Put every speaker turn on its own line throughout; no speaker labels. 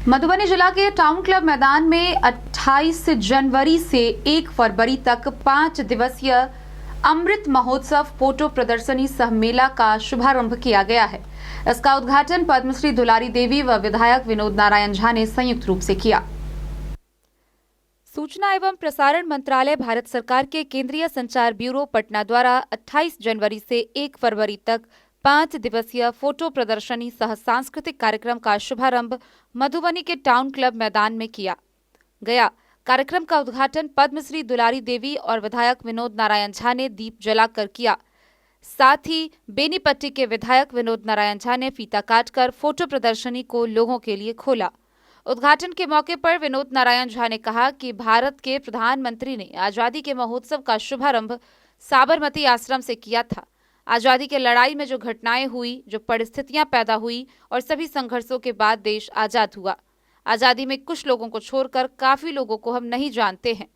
मधुबनी जिला के town club मैदान में 28 जनवरी से 1 फरवरी तक 5 दिवसीय अमृत महोत्सव फोटो प्रदर्शनी सह मेला का शुभारंभ किया गया है। इसका उद्घाटन पद्मश्री दुलारी देवी व विधायक विनोद नारायण झा ने संयुक्त रूप से किया। सूचना एवं प्रसारण मंत्रालय भारत सरकार के केंद्रीय संचार ब्यूरो पटना द्वारा 28 जनवरी से 1 फरवरी तक 5 दिवसीय फोटो प्रदर्शनी सह सांस्कृतिक कार्यक्रम का शुभारंभ मधुबनी के टाउन क्लब मैदान में किया गया। कार्यक्रम का उद्घाटन पद्मश्री दुलारी देवी और विधायक विनोद नारायण झा ने दीप जलाकर किया। साथ ही बेनीपट्टी के विधायक विनोद नारायण झा ने फीता काटकर फोटो प्रदर्शनी को लोगों के लिए खोला। उद्घाटन के मौके पर विनोद नारायण झा ने कहा कि भारत के प्रधानमंत्री ने आजादी के महोत्सव का शुभारंभ साबरमती आश्रम से किया था। आजादी के लड़ाई में जो घटनाएं हुई, जो परिस्थितियां पैदा हुई और सभी संघर्षों के बाद देश आजाद हुआ। आजादी में कुछ लोगों को छोड़कर काफी लोगों को हम नहीं जानते हैं।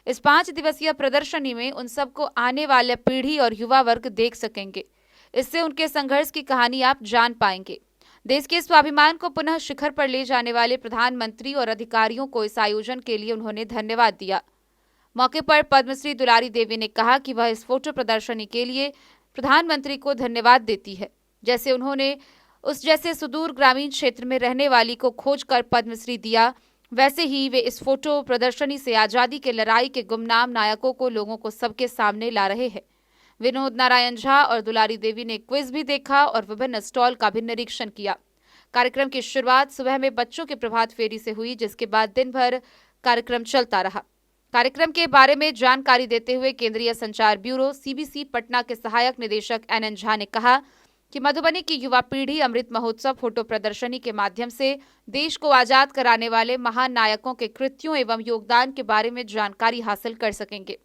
इस 5 दिवसीय प्रदर्शनी में उन सबको आने वाले पीढ़ी और युवा वर्ग देख सकेंगे। इससे उनके संघर्ष की कहानी आप जान पाएंगे। देश के स्वाभिमान को पुनः शिखर पर ले जाने वाले प्रधानमंत्री और अधिकारियों को इस आयोजन के लिए उन्होंने धन्यवाद दिया। मौके पर पद्मश्री दुलारी देवी ने कहा कि वह इस फोटो प्रदर्शनी के लिए प्रधानमंत्री को धन्यवाद देती है। जैसे उन्होंने उस जैसे सुदूर ग्रामीण क्षेत्र में रहने वाली को खोजकर पद्मश्री दिया, वैसे ही वे इस फोटो प्रदर्शनी से आजादी के लड़ाई के गुमनाम नायकों को लोगों को सबके सामने ला रहे हैं। विनोद नारायण झा और दुलारी देवी ने क्विज भी देखा और विभिन्न स्टॉल का भी निरीक्षण किया। कार्यक्रम की शुरुआत सुबह में बच्चों के प्रभात फेरी से हुई, जिसके बाद दिन भर कार्यक्रम चलता रहा। कार्यक्रम के बारे में जानकारी देते हुए केंद्रीय संचार ब्यूरो सीबीसी पटना के सहायक निदेशक एनएन झा ने कहा कि मधुबनी की युवा पीढ़ी अमृत महोत्सव फोटो प्रदर्शनी के माध्यम से देश को आजाद कराने वाले महान नायकों के कृत्यों एवं योगदान के बारे में जानकारी हासिल कर सकेंगे।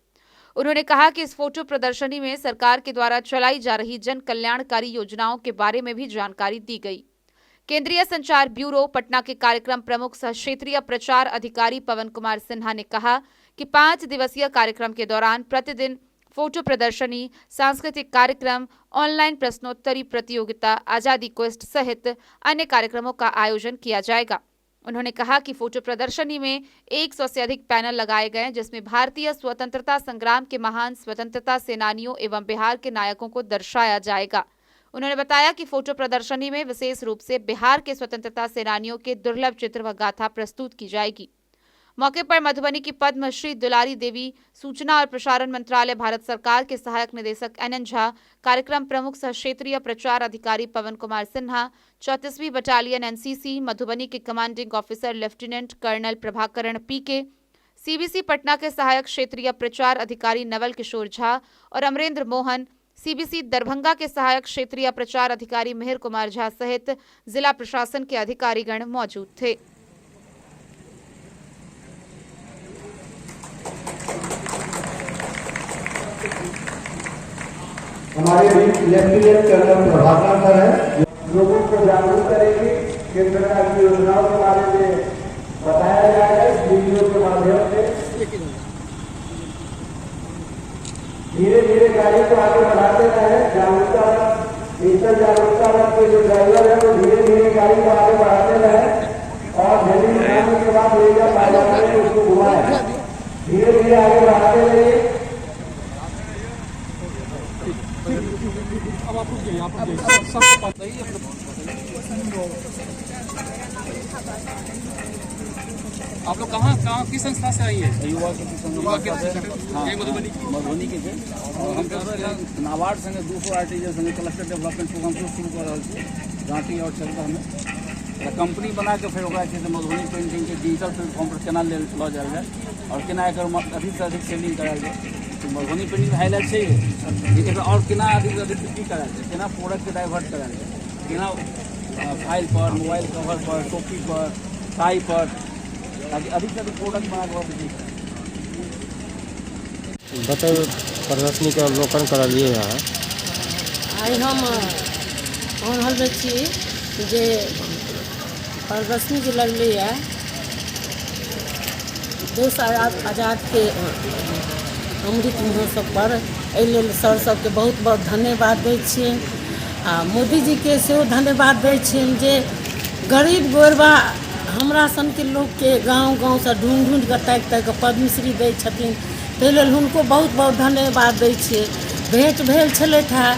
उन्होंने कहा कि इस फोटो प्रदर्शनी में सरकार के द्वारा चलाई जा रही जन कल्याणकारी योजनाओं के बारे में भी जानकारी दी गई। केंद्रीय संचार ब्यूरो पटना के कार्यक्रम प्रमुख सह क्षेत्रीय प्रचार अधिकारी पवन कुमार सिन्हा ने कहा कि 5 दिवसीय कार्यक्रम के दौरान प्रतिदिन फोटो प्रदर्शनी, सांस्कृतिक कार्यक्रम, ऑनलाइन प्रश्नोत्तरी प्रतियोगिता, आजादी क्वेस्ट सहित अन्य कार्यक्रमों का आयोजन किया जाएगा। उन्होंने कहा कि फोटो प्रदर्शनी में 100 से अधिक पैनल लगाए गए, जिसमें भारतीय स्वतंत्रता संग्राम के महान स्वतंत्रता सेनानियों एवं बिहार के नायकों को दर्शाया जाएगा। उन्होंने बताया कि फोटो प्रदर्शनी में विशेष रूप से बिहार के स्वतंत्रता सेनानियों के दुर्लभ चित्र व गाथा प्रस्तुत की जाएगी। मौके पर मधुबनी की पद्मश्री दुलारी देवी, सूचना और प्रसारण मंत्रालय भारत सरकार के सहायक निदेशक एनएन झा, कार्यक्रम प्रमुख सह क्षेत्रीय प्रचार अधिकारी पवन कुमार सिन्हा, 34वीं बटालियन एनसीसी मधुबनी के commanding officer lieutenant colonel Prabhakaran PK, CBC Patna के सहायक क्षेत्रीय प्रचार अधिकारी नवल किशोर झा और अमरेंद्र मोहन, सीबीसी दरभंगा के सहायक क्षेत्रीय प्रचार अधिकारी मेहर कुमार झा सहित जिला प्रशासन के अधिकारीगण मौजूद थे।
हमारे लेफ्टिनेंट कर्नल प्रभाकर सर है, लोगों को जागरूक करेंगे। केंद्र सरकार की योजनाओं के बारे में बताया जाएगा इस वीडियो के माध्यम से। धीरे धीरे गाड़ी को आगे बढ़ाते रहे। जागरूकता डिजिटल जागरूकता के जो ड्राइवर है वो धीरे धीरे गाड़ी को आगे बढ़ाते रहे और जमीन खाने के बाद ले जा पाए उसको घुमाए। धीरे धीरे आगे बढ़ाते रहिए।
आप लोग कहाँ किस संस्था से आई है?
युवा के मधुबनी के हम नाबार्ड संगे 200 आर्टिजन संगे क्लस्टर डेवलपमेंट प्रोग्राम शुरू कर रहा है घाटी और क्षेत्र में। कंपनी बना के फिर मधुबनी पेंटिंग के डिजिटल प्लेटफॉर्म पर केना ले जाए और केना अधिक से अधिक सेलिंग करायल जाए। तो मधुबनी पेंटिंग हाईलाइट है और केना अधिक से अधिक बिक्री करायल जाए, केना प्रोडक्ट के डाइवर्ट करायल जाए, केना फाइल पर, मोबाइल कवर पर, टोपी पर, टाई पर, ताकि अधिक से अधिक प्रोडक्ट बना के बिक्री करें।
बताइए, प्रदर्शनी का अवलोकन करा लिए हैं।
आई हम हल छी जे प्रदर्शनी जो लगली है देश आजाद के अमृत महोत्सव पर, एहि सर सबके बहुत बहुत धन्यवाद दै छियै। आ मोदी जी के सेहो धन्यवाद दै छियनि जे गरीब गोरबा हमरा सन के लोग के गांव से ढूंढ के ताकि पद्मश्री दै छथिन, ताहि लेल हुनको बहुत बहुत धन्यवाद दै छियै। भेंट भेल छलथि है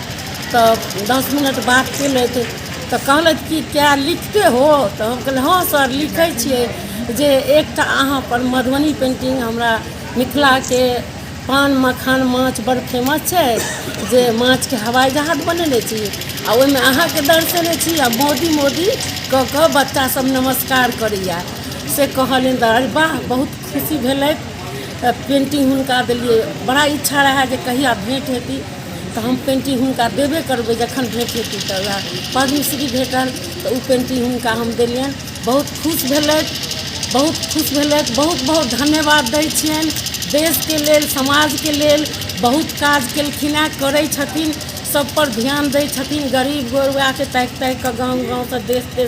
तो 10 मिनट बात केलथि तो कहलथि कि क्या लिखते हो, तो हम कहलियै हाँ सर लिखै छियै जे एकटा अहाँ पर मधुबनी पेंटिंग हमरा मिथिला के पान मखान माछ बड़ फेमस छै, जे माछ के हवाई जहाज बनेने छी आ ओहिमे अहाँके दर्शेने छी आ मोदी कऽ कऽ बच्चा सब नमस्कार करैया से कहलिन। अरे वाह बहुत खुशी भेलै। पेंटिंग हुनका देलिए, बड़ा इच्छा रहा जे कहिया भेंट हेती, तो हम पेंटिंग हुनका देबे करबै जखन भेंट हेती। तो पद्मश्री भेटल तो उ पेंटिंग हुनका हम देलियन। बहुत खुश भेलथि, बहुत बहुत धन्यवाद दै छियनि। देश के लेल समाज के लेल बहुत काज केलखिन है, करै छथिन, सब पर ध्यान दै छथिन। गरीब गुरबा के ताकि कऽ गाँव से देश से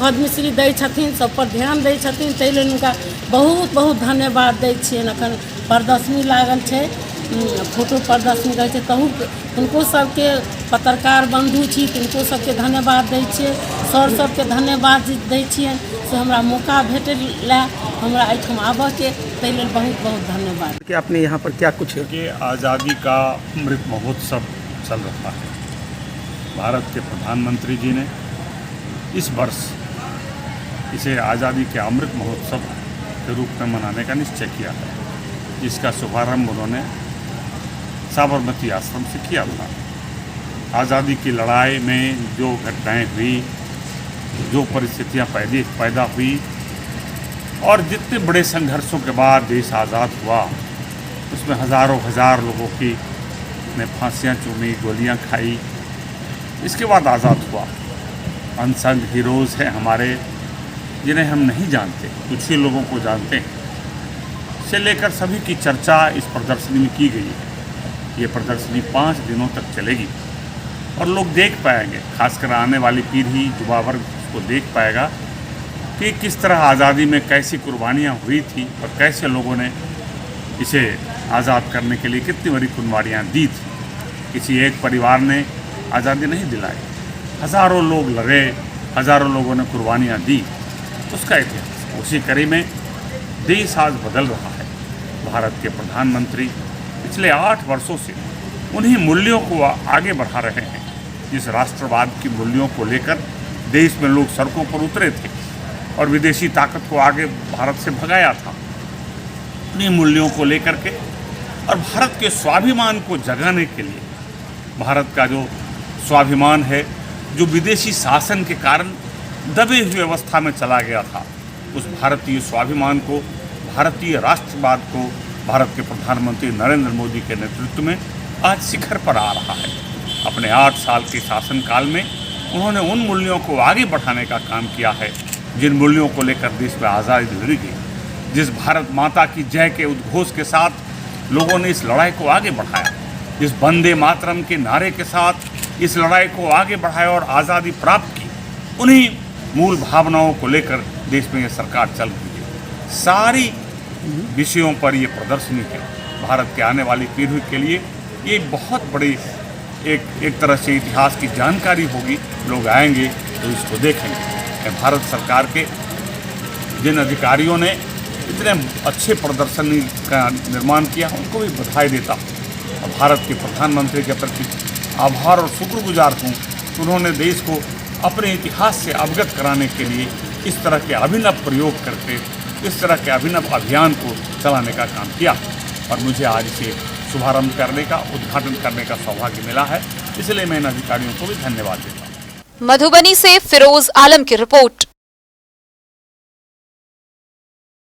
पद्मश्री दै छथिन, सब पर ध्यान दै छथिन। ताहि लेल हुनका बहुत बहुत धन्यवाद दै छियनि। अखन प्रदर्शनी लागल छै, फोटो प्रदर्शनी रहै छै, तहू हुनको सबके पत्रकार बंधु छी, तिनको सबके धन्यवाद दै छियै। सर सबके धन्यवाद दै छियनि से हमरा मौका भेटल हमरा एहिठाम आबऽके, ताहि लेल बहुत बहुत धन्यवाद।
कि आपने यहाँ पर क्या कुछ
कि आज़ादी का अमृत महोत्सव चल रहा है। भारत के प्रधानमंत्री जी ने इस वर्ष इसे आज़ादी के अमृत महोत्सव के रूप में मनाने का निश्चय किया है, जिसका शुभारंभ उन्होंने साबरमती आश्रम से किया था। आज़ादी की लड़ाई में जो घटनाएं हुई, जो परिस्थितियां पैदा हुई और जितने बड़े संघर्षों के बाद देश आज़ाद हुआ, उसमें हज़ार लोगों की ने फांसियाँ चूमी, गोलियां खाई, इसके बाद आज़ाद हुआ। अनसंग हीरोज़ हैं हमारे, जिन्हें हम नहीं जानते, कुछ ही लोगों को जानते हैं, से लेकर सभी की चर्चा इस प्रदर्शनी में की गई है। ये प्रदर्शनी 5 दिनों तक चलेगी और लोग देख पाएंगे, खासकर आने वाली पीढ़ी, युवा वर्ग उसको देख पाएगा कि किस तरह आज़ादी में कैसी कुर्बानियाँ हुई थी और कैसे लोगों ने इसे आज़ाद करने के लिए कितनी बड़ी कुर्बानियाँ दी थी। किसी एक परिवार ने आज़ादी नहीं दिलाई, हज़ारों लोग लगे, हज़ारों लोगों ने कुर्बानियाँ दी, उसका इतिहास। उसी कड़ी में देश आज बदल रहा है। भारत के प्रधानमंत्री पिछले 8 वर्षों से उन्हीं मूल्यों को आगे बढ़ा रहे हैं, जिस राष्ट्रवाद की मूल्यों को लेकर देश में लोग सड़कों पर उतरे थे और विदेशी ताकत को आगे भारत से भगाया था। उन्हीं मूल्यों को लेकर के और भारत के स्वाभिमान को जगाने के लिए, भारत का जो स्वाभिमान है, जो विदेशी शासन के कारण दबे हुए अवस्था में चला गया था, उस भारतीय स्वाभिमान को, भारतीय राष्ट्रवाद को भारत के प्रधानमंत्री नरेंद्र मोदी के नेतृत्व में आज शिखर पर आ रहा है। अपने 8 साल के शासनकाल में उन्होंने उन मूल्यों को आगे बढ़ाने का काम किया है, जिन मूल्यों को लेकर देश में आज़ादी लड़ी गई। जिस भारत माता की जय के उद्घोष के साथ लोगों ने इस लड़ाई को आगे बढ़ाया, जिस वंदे मातरम के नारे के साथ इस लड़ाई को आगे बढ़ाया और आज़ादी प्राप्त की, उन्हीं मूल भावनाओं को लेकर देश में ये सरकार चल रही है। सारी विषयों पर ये प्रदर्शनी है। भारत के आने वाली पीढ़ी के लिए ये बहुत बड़ी एक तरह से इतिहास की जानकारी होगी। लोग आएंगे तो इसको देखेंगे। भारत सरकार के जिन अधिकारियों ने इतने अच्छे प्रदर्शनी का निर्माण किया, उनको भी बधाई देता हूँ और भारत के प्रधानमंत्री के प्रति आभार और शुक्रगुजार हूँ। उन्होंने देश को अपने इतिहास से अवगत कराने के लिए इस तरह के अभिनव प्रयोग करके, इस तरह के अभिनव अभियान को चलाने का काम किया और मुझे आज इसे शुभारंभ करने का, उद्घाटन करने का सौभाग्य मिला है। इसलिए मैं इन अधिकारियों को भी धन्यवाद देता हूँ।
मधुबनी से फिरोज आलम की रिपोर्ट।